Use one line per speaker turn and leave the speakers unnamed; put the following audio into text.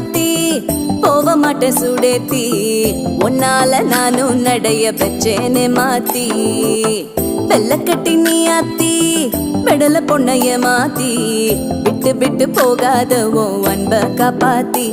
மாத்தி போக மாட்டேன் சுடேத்தி உன்னால நானும் நடைய பெற்றேனே மாத்தி வெள்ள கட்டி நீ ஆத்தி பெடல பொண்ணைய மாத்தி விட்டு விட்டு போகாத உன் அன்ப காப்பாத்தி